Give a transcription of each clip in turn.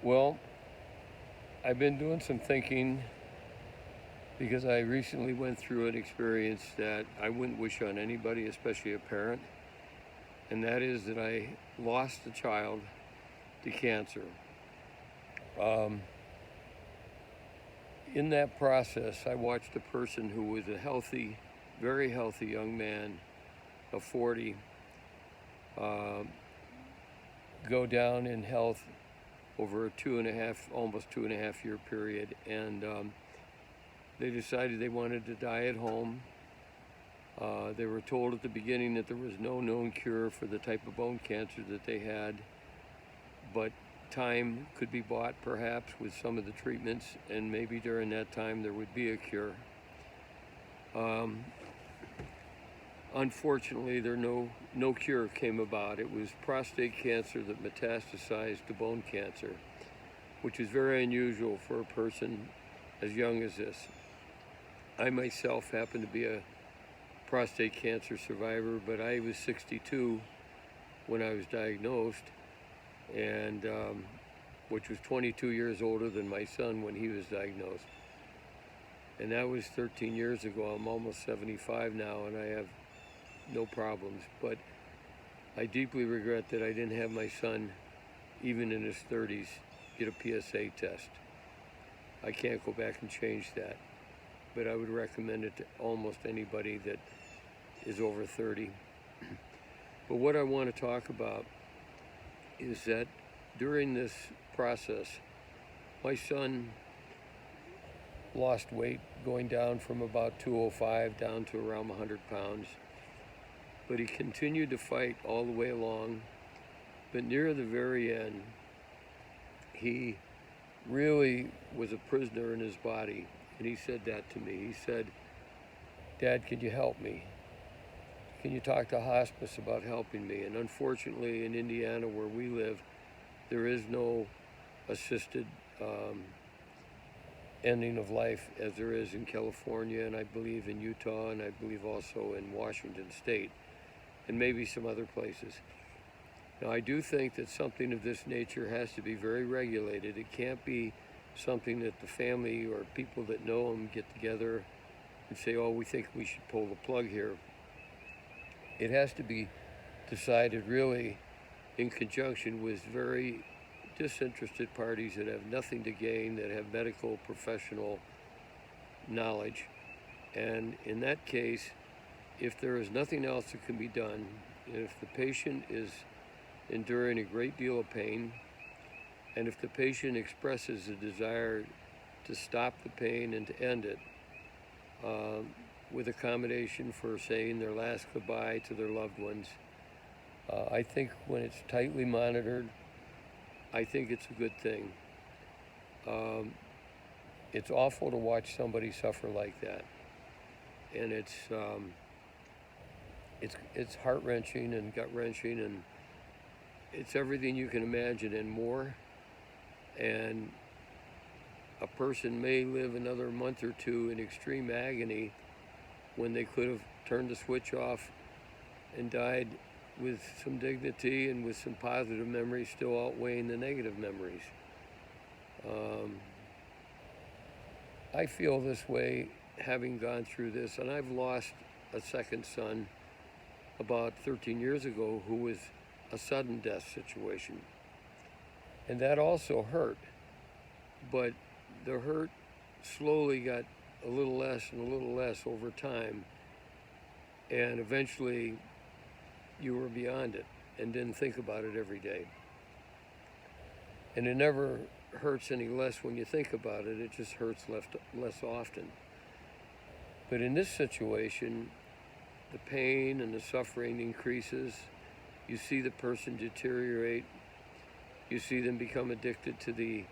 Well, I've been doing some thinking because I recently went through an experience that I wouldn't wish on anybody, especially a parent, and that is that I lost a child to cancer. Um, in that process, I watched a person who was a healthy, very healthy young man of 40 uh, go down in health over a almost 2.5 year period, and they decided they wanted to die at home. They were told at the beginning that there was no known cure for the type of bone cancer that they had, but time could be bought perhaps with some of the treatments, and maybe during that time there would be a cure. Um, Unfortunately, no cure came about. It was prostate cancer that metastasized to bone cancer, which is very unusual for a person as young as this. I myself happen to be a prostate cancer survivor, but I was 62 when I was diagnosed, and which was 22 years older than my son when he was diagnosed. And that was 13 years ago. I'm almost 75 now, and I have no problems. But I deeply regret that I didn't have my son, even in his 30s, get a PSA test. I can't go back and change that, but I would recommend it to almost anybody that is over 30. But what I want to talk about is that during this process, my son lost weight, going down from about 205 down to around 100 pounds. But he continued to fight all the way along. But near the very end, he really was a prisoner in his body. And he said that to me. He said, "Dad, could you help me? Can you talk to hospice about helping me?" And unfortunately, in Indiana, where we live, there is no assisted ending of life as there is in California, and I believe in Utah, and I believe also in Washington State, and maybe some other places. Now, I do think that something of this nature has to be very regulated. It can't be something that the family or people that know him get together and say, "Oh, we think we should pull the plug here." It has to be decided really in conjunction with very disinterested parties that have nothing to gain, that have medical professional knowledge. And in that case, if there is nothing else that can be done, and if the patient is enduring a great deal of pain, and if the patient expresses a desire to stop the pain and to end it, with accommodation for saying their last goodbye to their loved ones, I think when it's tightly monitored, I think it's a good thing. It's awful to watch somebody suffer like that, and it's heart-wrenching and gut-wrenching, and it's everything you can imagine and more. And a person may live another month or two in extreme agony when they could have turned the switch off and died with some dignity and with some positive memories still outweighing the negative memories. I feel this way having gone through this, and I've lost a second son about 13 years ago who was a sudden death situation. And that also hurt, but the hurt slowly got a little less and a little less over time, and eventually you were beyond it and didn't think about it every day. And it never hurts any less when you think about it, it just hurts less often. But in this situation, the pain and the suffering increases. You see the person deteriorate. You see them become addicted to the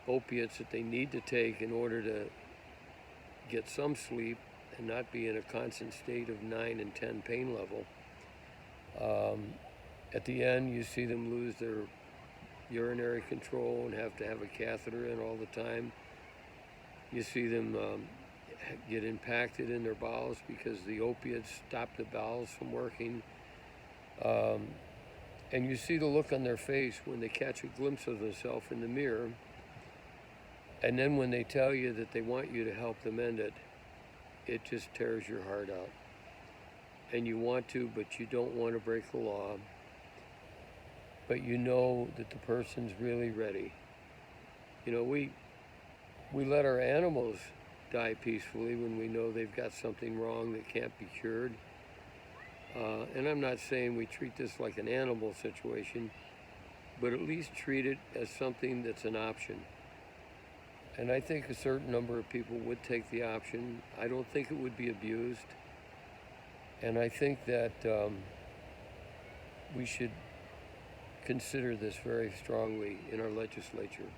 opiates that they need to take in order to get some sleep and not be in a constant state of 9 and 10 pain level. At the end, you see them lose their urinary control and have to have a catheter in all the time. You see them get impacted in their bowels because the opiates stop the bowels from working. And you see the look on their face when they catch a glimpse of themselves in the mirror. And then when they tell you that they want you to help them end it, it just tears your heart out. And you want to, but you don't want to break the law. But you know that the person's really ready. You know, we let our animals die peacefully when we know they've got something wrong that can't be cured. And I'm not saying we treat this like an animal situation, but at least treat it as something that's an option. And I think a certain number of people would take the option. I don't think it would be abused. And I think that we should consider this very strongly in our legislature.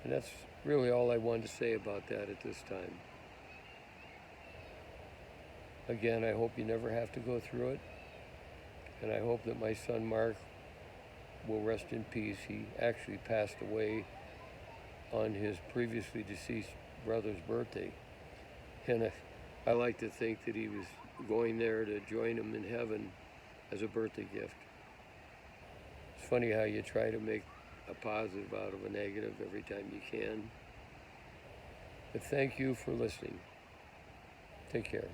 And that's really all I wanted to say about that at this time. Again, I hope you never have to go through it. And I hope that my son Mark will rest in peace. He actually passed away on his previously deceased brother's birthday. And I like to think that he was going there to join him in heaven as a birthday gift. It's funny how you try to make a positive out of a negative every time you can. But thank you for listening. Take care.